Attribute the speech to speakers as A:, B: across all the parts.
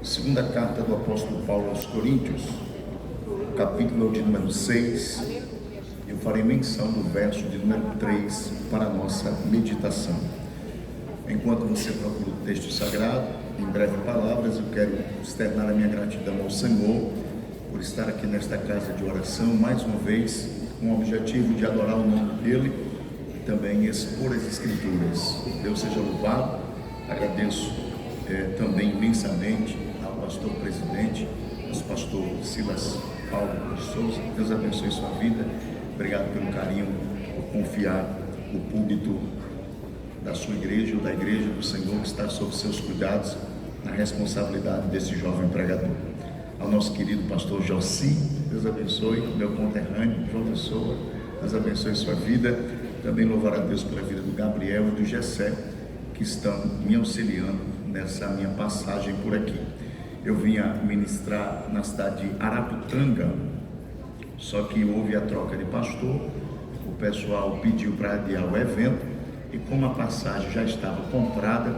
A: Segunda carta do apóstolo Paulo aos Coríntios, capítulo de número 6, eu farei menção do verso de número 3 para a nossa meditação. Enquanto você procura o texto sagrado, em breves palavras, eu quero externar a minha gratidão ao Senhor por estar aqui nesta casa de oração, mais uma vez, com o objetivo de adorar o nome dEle e também expor as Escrituras. Deus seja louvado. Agradeço também imensamente ao pastor presidente, nosso pastor Silas Paulo de Souza. Deus abençoe sua vida. Obrigado pelo carinho, por confiar o púlpito da sua igreja ou da igreja do Senhor que está sob seus cuidados, na responsabilidade desse jovem pregador. Ao nosso querido pastor Jossi, Deus abençoe, meu conterrâneo, João Pessoa, Deus abençoe sua vida. Também louvar a Deus pela vida do Gabriel e do Gessé, que estão me auxiliando nessa minha passagem por aqui. Eu vinha ministrar na cidade de Araputanga, só que houve a troca de pastor, o pessoal pediu para adiar o evento, e como a passagem já estava comprada,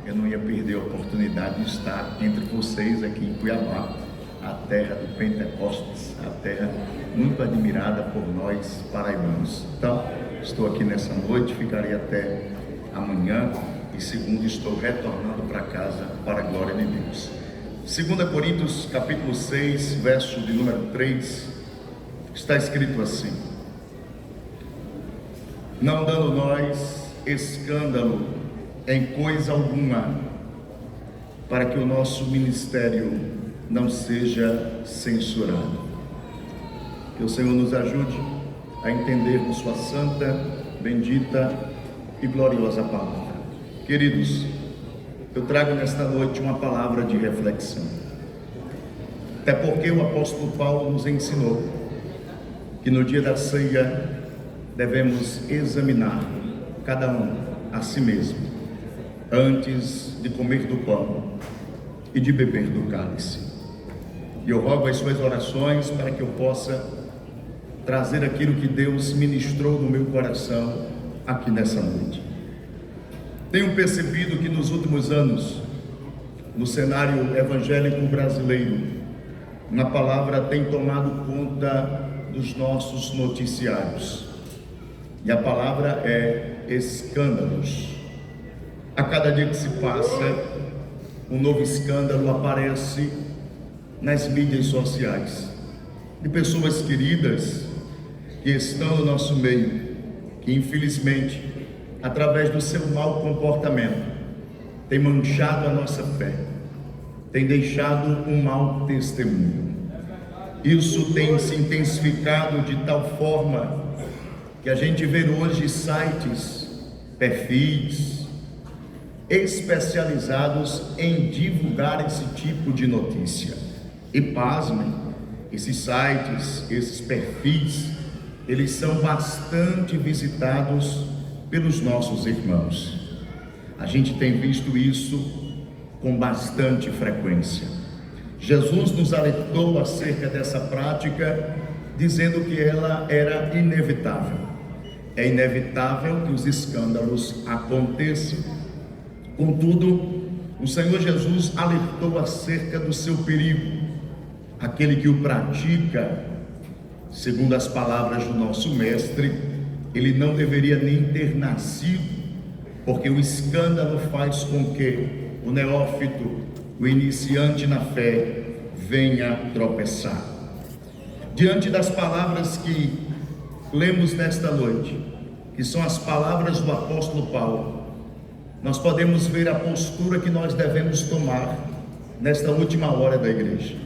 A: eu não ia perder a oportunidade de estar entre vocês aqui em Cuiabá, a terra do Pentecostes, a terra muito admirada por nós paraibanos. Então, estou aqui nessa noite, ficarei até amanhã, e segundo estou retornando para casa para a glória de Deus. 2 Coríntios capítulo 6, verso de número 3, está escrito assim: não dando nós escândalo em coisa alguma, para que o nosso ministério não seja censurado. Que o Senhor nos ajude a entendermos sua santa, bendita e gloriosa palavra. Queridos, eu trago nesta noite uma palavra de reflexão, até porque o apóstolo Paulo nos ensinou que no dia da ceia devemos examinar cada um a si mesmo, antes de comer do pão e de beber do cálice. E eu rogo as suas orações para que eu possa trazer aquilo que Deus ministrou no meu coração aqui nessa noite. Tenho percebido que nos últimos anos, no cenário evangélico brasileiro, uma palavra tem tomado conta dos nossos noticiários, e a palavra é escândalos. A cada dia que se passa, um novo escândalo aparece nas mídias sociais, de pessoas queridas que estão no nosso meio, que infelizmente, através do seu mau comportamento, tem manchado a nossa fé, tem deixado um mau testemunho. Isso tem se intensificado de tal forma que a gente vê hoje sites, perfis especializados em divulgar esse tipo de notícia. E pasmem, esses sites, esses perfis, eles são bastante visitados pelos nossos irmãos. A gente tem visto isso com bastante frequência. Jesus nos alertou acerca dessa prática, dizendo que ela era inevitável. É inevitável que os escândalos aconteçam. Contudo, o Senhor Jesus alertou acerca do seu perigo. Aquele que o pratica, segundo as palavras do nosso mestre, ele não deveria nem ter nascido, porque o escândalo faz com que o neófito, o iniciante na fé, venha tropeçar. Diante das palavras que lemos nesta noite, que são as palavras do apóstolo Paulo, nós podemos ver a postura que nós devemos tomar nesta última hora da igreja.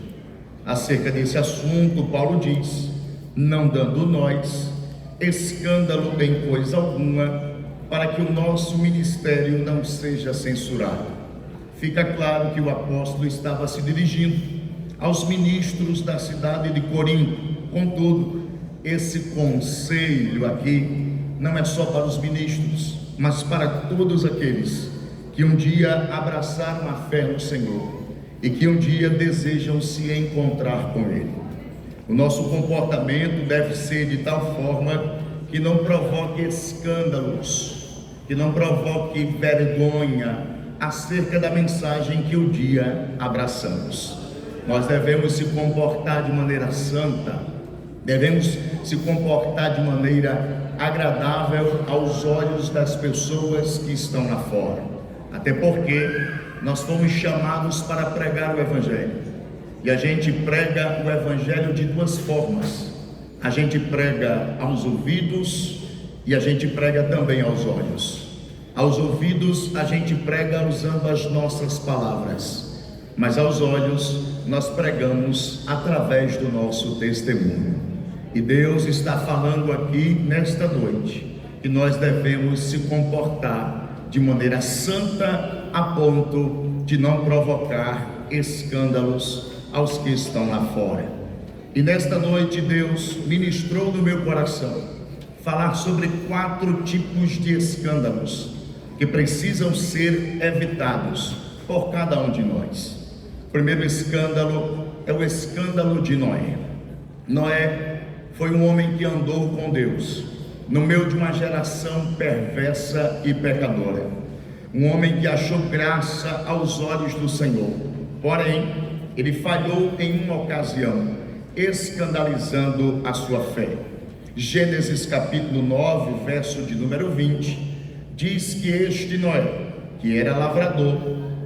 A: Acerca desse assunto, Paulo diz: não dando nós escândalo em coisa alguma, para que o nosso ministério não seja censurado. Fica claro que o apóstolo estava se dirigindo aos ministros da cidade de Corinto. Contudo, esse conselho aqui não é só para os ministros, mas para todos aqueles que um dia abraçaram a fé no Senhor e que um dia desejam se encontrar com Ele. O nosso comportamento deve ser de tal forma que não provoque escândalos, que não provoque vergonha acerca da mensagem que um dia abraçamos. Nós devemos se comportar de maneira santa, devemos se comportar de maneira agradável aos olhos das pessoas que estão lá fora, até porque nós fomos chamados para pregar o Evangelho, e a gente prega o Evangelho de duas formas: a gente prega aos ouvidos e a gente prega também aos olhos. Aos ouvidos a gente prega usando as nossas palavras, mas aos olhos nós pregamos através do nosso testemunho. E Deus está falando aqui nesta noite que nós devemos se comportar de maneira santa, a ponto de não provocar escândalos aos que estão lá fora. E nesta noite Deus ministrou no meu coração falar sobre 4 tipos de escândalos que precisam ser evitados por cada um de nós. O primeiro escândalo é o escândalo de Noé. Noé foi um homem que andou com Deus no meio de uma geração perversa e pecadora, um homem que achou graça aos olhos do Senhor, porém ele falhou em uma ocasião, escandalizando a sua fé. Gênesis capítulo 9, verso de número 20, diz que este Noé, que era lavrador,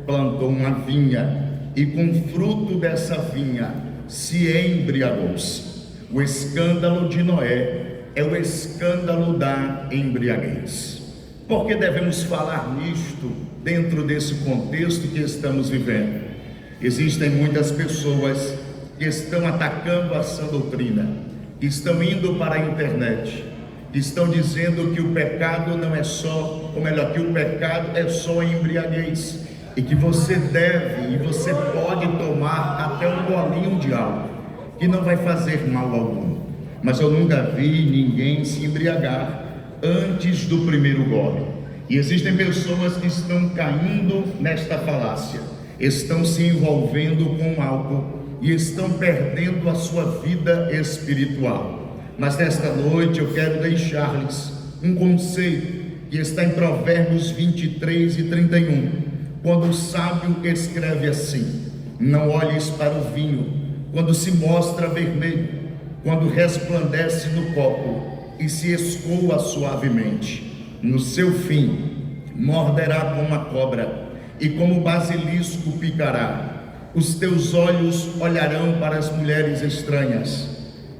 A: plantou uma vinha e com o fruto dessa vinha se embriagou-se. O escândalo de Noé é o escândalo da embriaguez. Por que devemos falar nisto dentro desse contexto que estamos vivendo? Existem muitas pessoas que estão atacando a sã doutrina, que estão indo para a internet, que estão dizendo que o pecado não é só, ou melhor, que o pecado é só embriaguez, e que você deve e você pode tomar até um golinho de álcool, que não vai fazer mal algum. Mas eu nunca vi ninguém se embriagar antes do primeiro gole. E existem pessoas que estão caindo nesta falácia, estão se envolvendo com álcool e estão perdendo a sua vida espiritual. Mas nesta noite eu quero deixar-lhes um conselho que está em Provérbios 23 e 31, quando o sábio escreve assim: não olhes para o vinho quando se mostra vermelho, quando resplandece no copo e se escoa suavemente. No seu fim morderá como a cobra e como o basilisco picará. Os teus olhos olharão para as mulheres estranhas,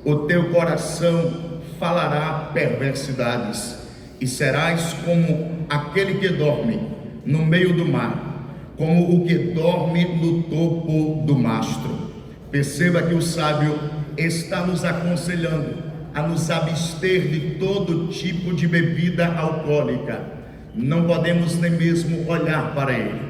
A: o teu coração falará perversidades, e serás como aquele que dorme no meio do mar, como o que dorme no topo do mastro. Perceba que o sábio está nos aconselhando a nos abster de todo tipo de bebida alcoólica. Não podemos nem mesmo olhar para ele,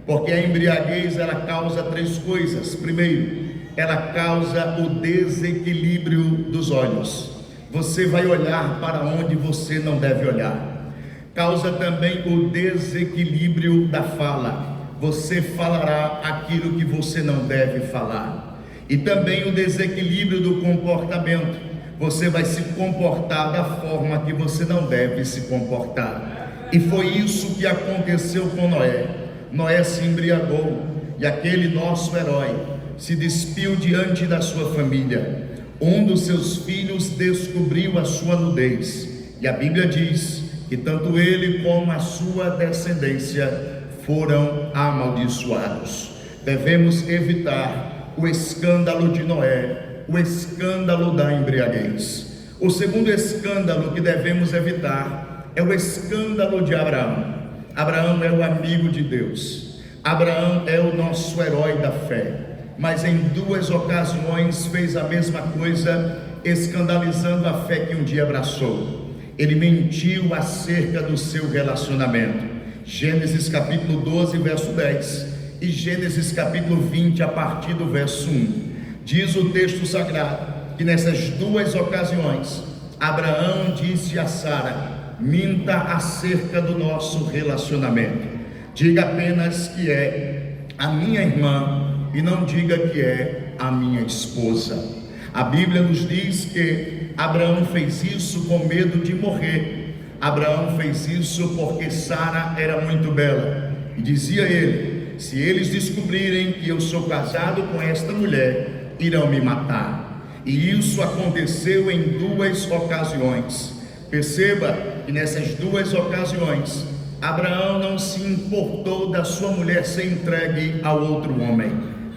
A: porque a embriaguez ela causa 3 coisas. Primeiro, ela causa o desequilíbrio dos olhos. Você vai olhar para onde você não deve olhar. Causa também o desequilíbrio da fala. Você falará aquilo que você não deve falar. E também o desequilíbrio do comportamento. Você vai se comportar da forma que você não deve se comportar. E foi isso que aconteceu com Noé. Noé se embriagou e aquele nosso herói se despiu diante da sua família. Um dos seus filhos descobriu a sua nudez, e a Bíblia diz que tanto ele como a sua descendência foram amaldiçoados. Devemos evitar o escândalo de Noé, o escândalo da embriaguez. O segundo escândalo que devemos evitar é o escândalo de Abraão. Abraão é o amigo de Deus, Abraão é o nosso herói da fé, mas em 2 ocasiões fez a mesma coisa, escandalizando a fé que um dia abraçou. Ele mentiu acerca do seu relacionamento. Gênesis capítulo 12, verso 10 e Gênesis capítulo 20, a partir do verso 1. Diz o texto sagrado que nessas 2 ocasiões, Abraão disse a Sara: minta acerca do nosso relacionamento, diga apenas que é a minha irmã e não diga que é a minha esposa. A Bíblia nos diz que Abraão fez isso com medo de morrer. Abraão fez isso porque Sara era muito bela, E dizia ele: se eles descobrirem que eu sou casado com esta mulher, irão me matar. E isso aconteceu em 2 ocasiões. Perceba que nessas 2 ocasiões, Abraão não se importou da sua mulher ser entregue ao outro homem,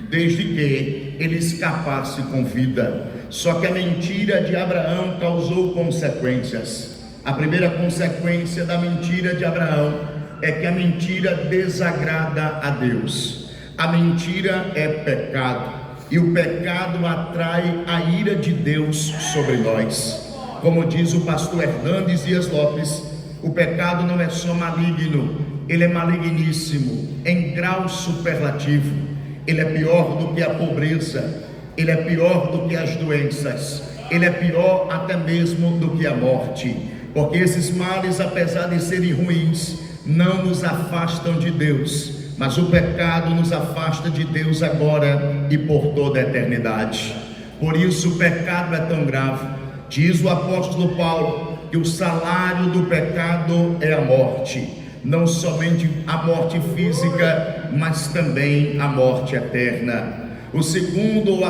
A: desde que ele escapasse com vida. Só que a mentira de Abraão causou consequências. A primeira consequência da mentira de Abraão é que a mentira desagrada a Deus. A mentira é pecado, e o pecado atrai a ira de Deus sobre nós. Como diz o pastor Hernandes Dias Lopes, o pecado não é só maligno, ele é maligníssimo, em grau superlativo. Ele é pior do que a pobreza, ele é pior do que as doenças, ele é pior até mesmo do que a morte. Porque esses males, apesar de serem ruins, não nos afastam de Deus, mas o pecado nos afasta de Deus agora e por toda a eternidade. Por isso o pecado é tão grave. Diz o apóstolo Paulo que o salário do pecado é a morte, não somente a morte física, mas também a morte eterna. A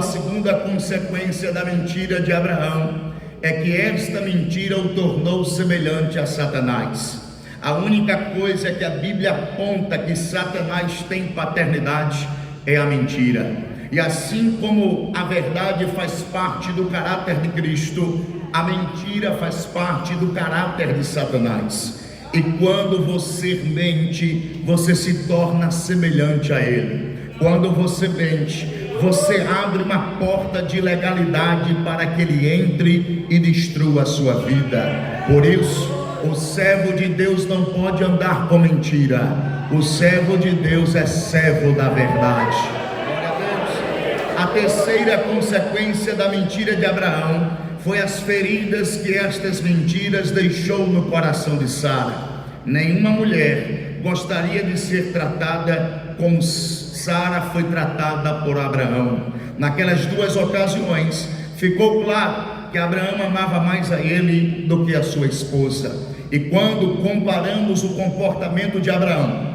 A: segunda consequência da mentira de Abraão é que esta mentira o tornou semelhante a Satanás. A única coisa que a Bíblia aponta que Satanás tem paternidade é a mentira. E assim como a verdade faz parte do caráter de Cristo, a mentira faz parte do caráter de Satanás. E quando você mente, você se torna semelhante a ele. Quando você mente, você abre uma porta de legalidade para que ele entre e destrua a sua vida. Por isso, o servo de Deus não pode andar com mentira. O servo de Deus é servo da verdade. A terceira consequência da mentira de Abraão foi as feridas que estas mentiras deixou no coração de Sara. Nenhuma mulher gostaria de ser tratada como Sara foi tratada por Abraão. Naquelas 2 ocasiões, ficou claro que Abraão amava mais a ele do que a sua esposa. E quando comparamos o comportamento de Abraão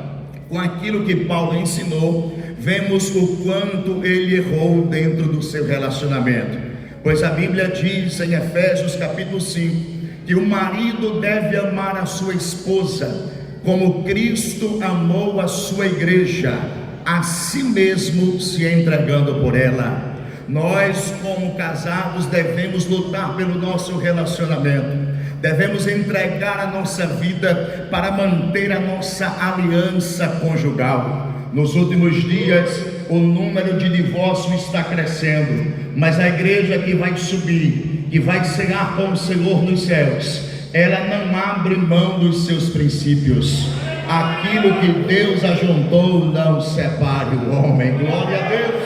A: com aquilo que Paulo ensinou, vemos o quanto ele errou dentro do seu relacionamento. Pois a Bíblia diz em Efésios capítulo 5, que o marido deve amar a sua esposa, como Cristo amou a sua igreja, a si mesmo se entregando por ela. Nós, como casados, devemos lutar pelo nosso relacionamento, devemos entregar a nossa vida para manter a nossa aliança conjugal. Nos últimos dias, o número de divórcios está crescendo, mas a igreja que vai subir, que vai cear com o Senhor nos céus, ela não abre mão dos seus princípios. Aquilo que Deus ajuntou, não separe o homem. Glória a Deus.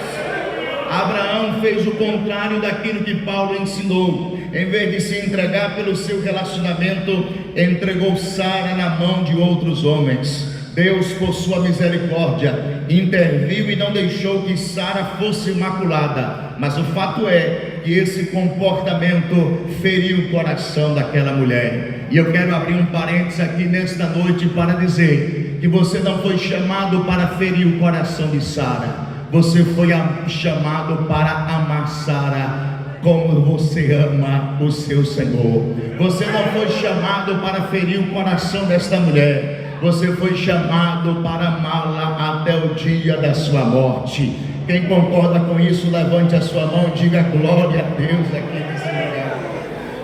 A: Abraão fez o contrário daquilo que Paulo ensinou. Em vez de se entregar pelo seu relacionamento, entregou Sara na mão de outros homens. Deus, por sua misericórdia, interviu e não deixou que Sara fosse imaculada. Mas o fato é que esse comportamento feriu o coração daquela mulher. E eu quero abrir um parênteses aqui nesta noite para dizer que você não foi chamado para ferir o coração de Sara. Você foi chamado para amar Sara como você ama o seu Senhor. Você não foi chamado para ferir o coração desta mulher. Você foi chamado para amá-la até o dia da sua morte. Quem concorda com isso, levante a sua mão e diga glória a Deus aqui nesse lugar.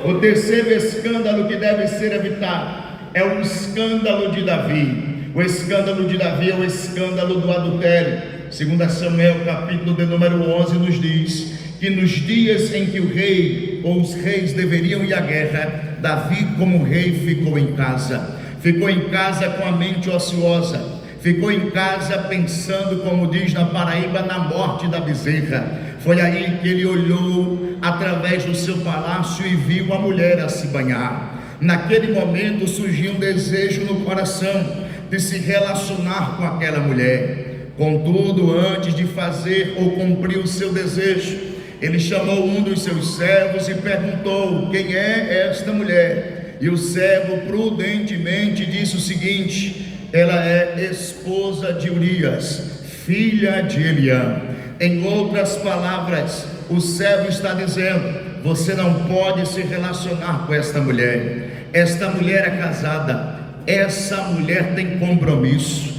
A: O terceiro escândalo que deve ser evitado é o escândalo de Davi. O escândalo de Davi é o escândalo do adultério. 2 Samuel capítulo de número 11 nos diz que nos dias em que o rei ou os reis deveriam ir à guerra, Davi como rei ficou em casa. Ficou em casa com a mente ociosa, ficou em casa pensando, como diz na Paraíba, na morte da bezerra. Foi aí que ele olhou através do seu palácio e viu a mulher a se banhar. Naquele momento surgiu um desejo no coração de se relacionar com aquela mulher. Contudo, antes de fazer ou cumprir o seu desejo, ele chamou um dos seus servos e perguntou: quem é esta mulher? E o servo prudentemente disse o seguinte: ela é esposa de Urias, filha de Eliã. Em outras palavras, o servo está dizendo: você não pode se relacionar com esta mulher. Esta mulher é casada, essa mulher tem compromisso.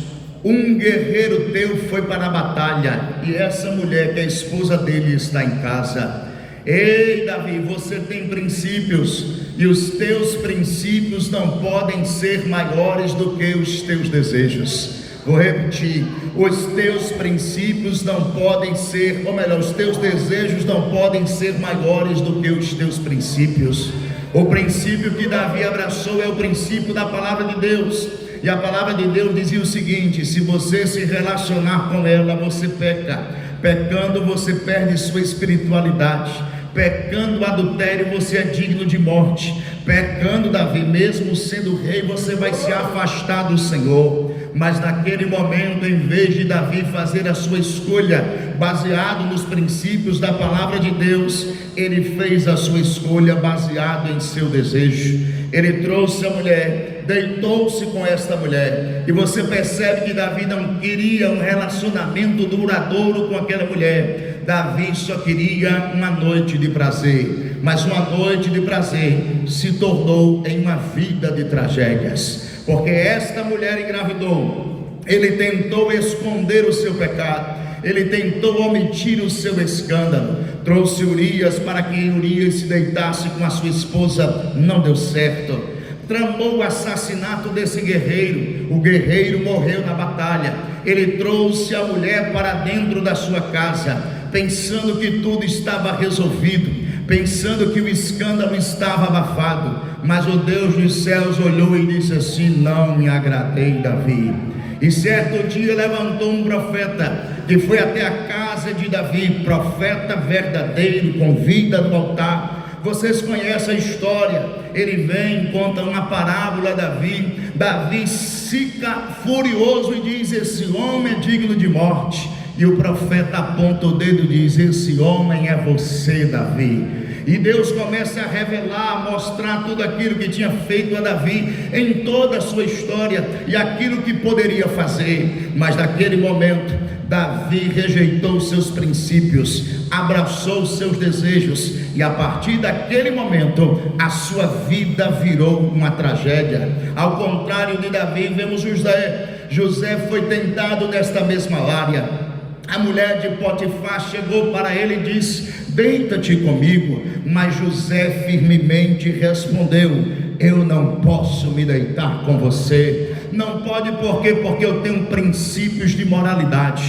A: Um guerreiro teu foi para a batalha, e essa mulher, que é a esposa dele, está em casa. Ei, Davi, você tem princípios, e os teus princípios não podem ser maiores do que os teus desejos. Vou repetir: os teus princípios não podem ser, ou melhor, os teus desejos não podem ser maiores do que os teus princípios. O princípio que Davi abraçou é o princípio da palavra de Deus, e a palavra de Deus dizia o seguinte: se você se relacionar com ela, você peca. Pecando, você perde sua espiritualidade. Pecando o adultério, você é digno de morte. Pecando, Davi, mesmo sendo rei, você vai se afastar do Senhor. Mas naquele momento, em vez de Davi fazer a sua escolha baseado nos princípios da palavra de Deus, ele fez a sua escolha baseado em seu desejo. Ele trouxe a mulher, deitou-se com esta mulher, e você percebe que Davi não queria um relacionamento duradouro com aquela mulher. Davi só queria uma noite de prazer, mas uma noite de prazer se tornou em uma vida de tragédias, porque esta mulher engravidou. Ele tentou esconder o seu pecado, ele tentou omitir o seu escândalo, trouxe Urias para que Urias se deitasse com a sua esposa, não deu certo. Tramou o assassinato desse guerreiro, o guerreiro morreu na batalha. Ele trouxe a mulher para dentro da sua casa, pensando que tudo estava resolvido, pensando que o escândalo estava abafado. Mas o Deus dos céus olhou e disse assim: não me agradei, Davi. E certo dia levantou um profeta, que foi até a casa de Davi, profeta verdadeiro, com vida no altar. Vocês conhecem a história. Ele vem, conta uma parábola a Davi. Davi fica furioso e diz: esse homem é digno de morte. E o profeta aponta o dedo e diz: esse homem é você, Davi. E Deus começa a revelar, a mostrar tudo aquilo que tinha feito a Davi em toda a sua história e aquilo que poderia fazer. Mas naquele momento, Davi rejeitou seus princípios, abraçou seus desejos, e a partir daquele momento a sua vida virou uma tragédia. Ao contrário de Davi, vemos José. José foi tentado nesta mesma área. A mulher de Potifar chegou para ele e disse: deita-te comigo. Mas José firmemente respondeu: eu não posso me deitar com você. Não pode, por quê? Porque eu tenho princípios de moralidade.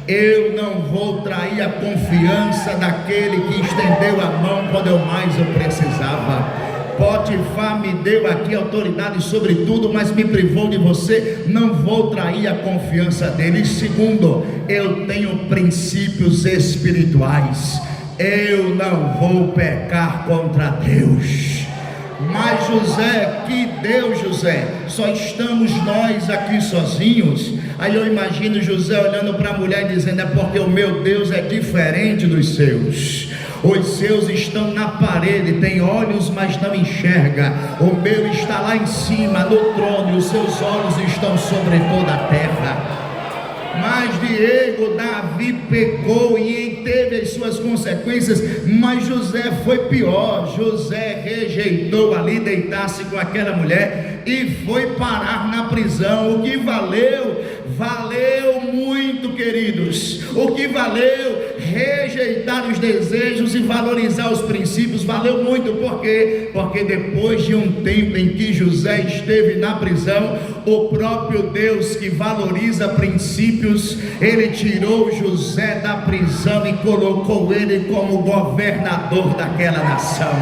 A: Eu não vou trair a confiança daquele que estendeu a mão quando eu mais eu precisava. Potifar me deu aqui autoridade sobre tudo, mas me privou de você. Não vou trair a confiança dele. E segundo, eu tenho princípios espirituais. Eu não vou pecar contra Deus. Mas José, que Deus, José, só estamos nós aqui sozinhos. Aí eu imagino José olhando para a mulher e dizendo: é porque o meu Deus é diferente dos seus. Os seus estão na parede, tem olhos mas não enxerga. O meu está lá em cima no trono, e os seus olhos estão sobre toda a terra. Mas Diego, Davi pecou e teve as suas consequências, mas José foi pior. José rejeitou ali deitar-se com aquela mulher e foi parar na prisão. O que valeu? Valeu muito, queridos. O que valeu? Rejeitar os desejos e valorizar os princípios. Valeu muito, por quê? Porque depois de um tempo em que José esteve na prisão, o próprio Deus, que valoriza princípios, ele tirou José da prisão e colocou ele como governador daquela nação.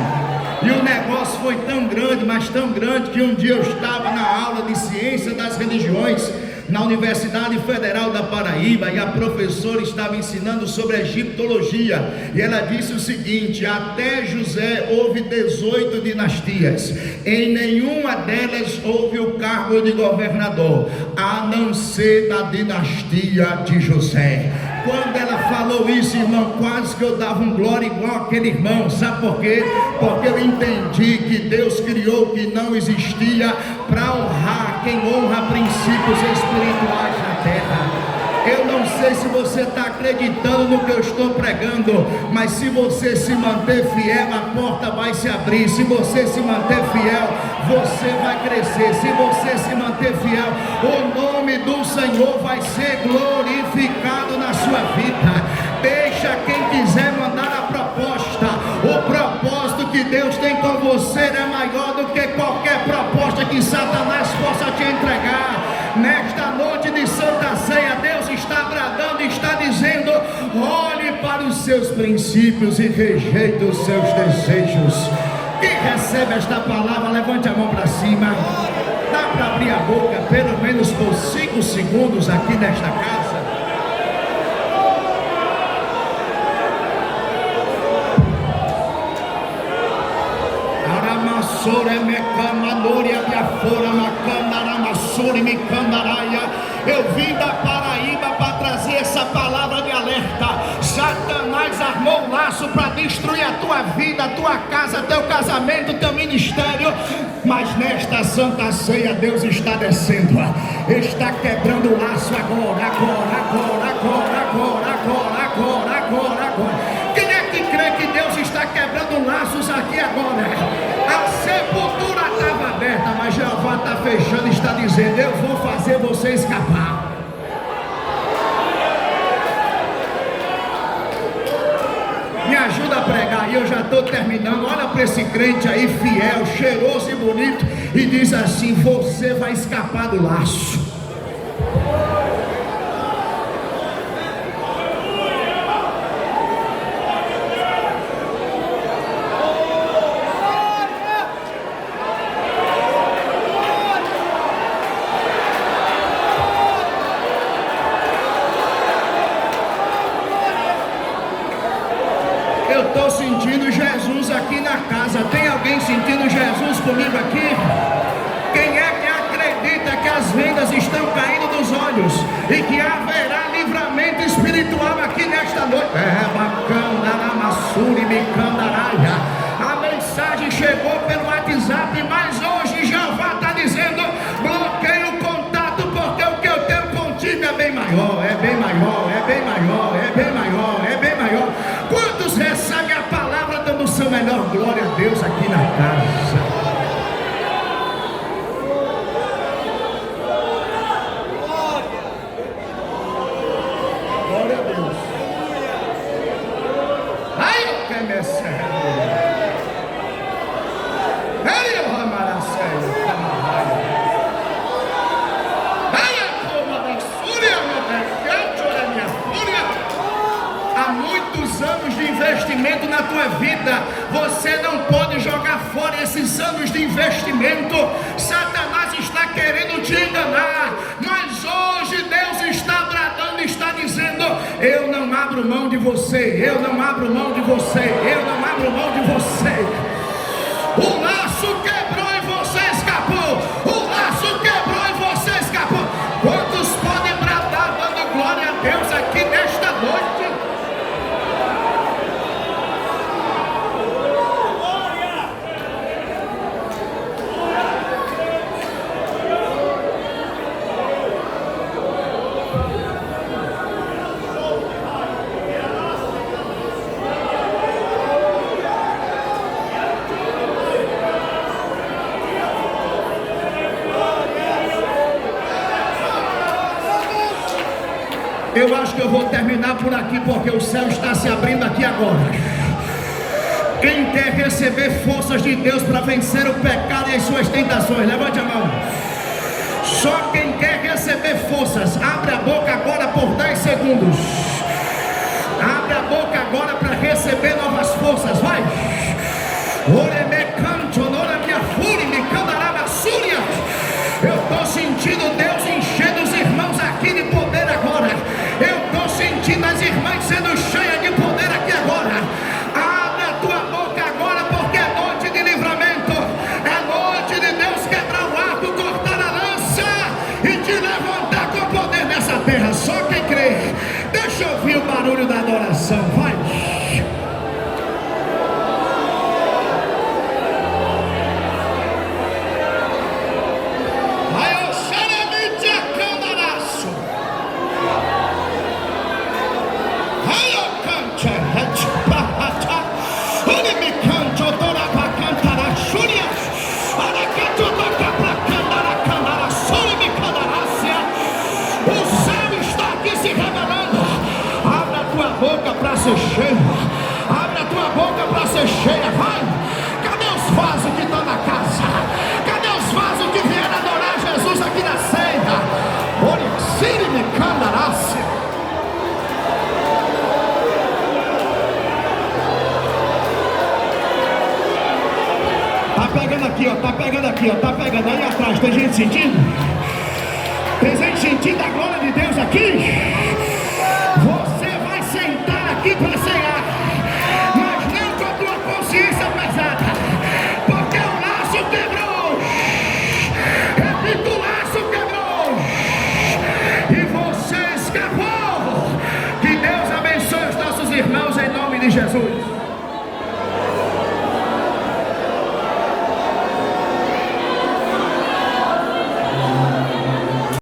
A: E o negócio foi tão grande, mas tão grande, que um dia eu estava na aula de ciência das religiões na Universidade Federal da Paraíba, e a professora estava ensinando sobre a egiptologia, e ela disse o seguinte: até José houve 18 dinastias, em nenhuma delas houve o cargo de governador, a não ser na dinastia de José. Quando ela falou falou isso, irmão, quase que eu dava um glória igual aquele irmão. Sabe por quê? Porque eu entendi que Deus criou o que não existia para honrar quem honra princípios espirituais na terra. Eu não sei se você está acreditando no que eu estou pregando, mas se você se manter fiel, a porta vai se abrir. Se você se manter fiel, você vai crescer. Se você se manter fiel, o nome do Senhor vai ser glorificado na sua vida. Deixa quem quiser mandar a proposta. O propósito que Deus tem com você é maior do que qualquer proposta que Satanás possa te entregar. Nesta noite de Santa Ceia, Deus está bradando, está dizendo: olhe para os seus princípios e rejeite os seus desejos. Quem recebe esta palavra, levante a mão para cima. Dá para abrir a boca pelo menos por 5 segundos aqui nesta casa. Eu vim da Paraíba para trazer essa palavra de alerta. Satanás armou um laço para destruir a tua vida, a tua casa, teu casamento, teu ministério. Mas nesta Santa Ceia, Deus está descendo, está quebrando o laço agora. Quem é que crê que Deus está quebrando laços aqui agora? A sepultura estava aberta, mas Jeová está fechando e está dizendo: eu vou fazer você escapar. Me ajuda a pregar, e eu já estou terminando. Olha para esse crente aí, fiel, cheiroso e bonito, e diz assim: você vai escapar do laço. Estou sentindo Jesus aqui na casa. Tem alguém sentindo Jesus comigo aqui? Quem é que acredita que as vendas estão caindo dos olhos e que haverá livramento espiritual aqui nesta noite? A mensagem chegou pelo WhatsApp, mas hoje Jeová está dizendo: bloqueie o contato, porque o que eu tenho contigo é bem maior, é bem maior, é bem maior, é bem maior, é bem maior. Quantos recebem a palavra dando o seu melhor? Glória a Deus aqui na casa. Glória a Deus. Ai, eu quero me serrar. Ai, eu amará sério. Ai, a coma da fúria, meu Deus, olha a minha fúria. Há muitos anos de investimento na tua vida, você não pode jogar fora esses anos de investimento. Satanás está querendo te enganar, mas hoje Deus está bradando, está dizendo: eu não abro mão de você, eu não abro mão de você, eu não abro mão de você. O laço quebrou e você escapou. O laço quebrou e você escapou. Quantos podem bradar dando glória a Deus aqui nesta noite? Eu acho que eu vou terminar por aqui, porque o céu está se abrindo aqui agora. Quem quer receber forças de Deus para vencer o pecado e as suas tentações, levante a mão. Só quem quer receber forças, abre a boca agora por 10 segundos. Abre a boca agora para receber novas forças, vai. Eu estou sentindo Deus enchendo os irmãos aqui de poder agora. Eu estou sentindo as irmãs sendo cheias de poder aqui agora. Abre a tua boca agora, porque é noite de livramento. É noite de Deus quebrar o arco, cortar a lança e te levantar com poder nessa terra. Só quem crê. Deixa eu ouvir o barulho da
B: adoração. Vai. Ser cheia, abre a tua boca para ser cheia, vai. Cadê os vasos que estão na casa? Cadê os vasos que vieram adorar Jesus aqui na ceia? Olha, Siri me candarás. Tá pegando aqui, ó, tá pegando aqui, ó, tá pegando aí atrás. Tem gente sentindo? Tem gente sentindo a glória de Deus aqui? Você vai sentar aqui para cear, mas não com a tua consciência pesada, porque o laço quebrou. Repito, o laço quebrou e você escapou. Que Deus abençoe os nossos irmãos em nome de Jesus.